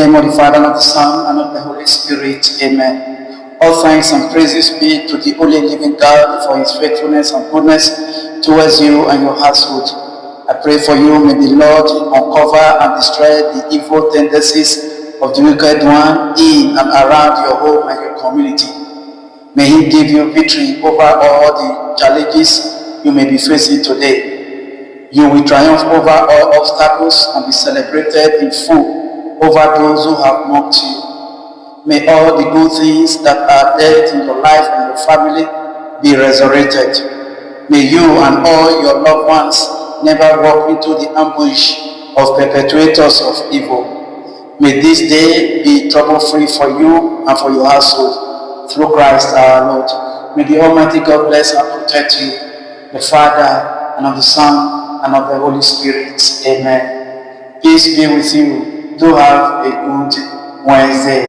name of the Father, and of the Son, and of the Holy Spirit. Amen. All thanks and praises be to the only living God for his faithfulness and goodness towards you and your household. I pray for you, may the Lord uncover and destroy the evil tendencies of the wicked one in and around your home and your community. May he give you victory over all the challenges you may be facing today. You will triumph over all obstacles and be celebrated in full over those who have mocked you. May all the good things that are dead in your life and your family be resurrected. May you and all your loved ones never walk into the ambush of perpetrators of evil. May this day be trouble-free for you and for your household, through Christ our Lord. May the Almighty God bless and protect you, the Father, and of the Son, and of the Holy Spirit. Amen. Peace be with you. Do have a good Wednesday.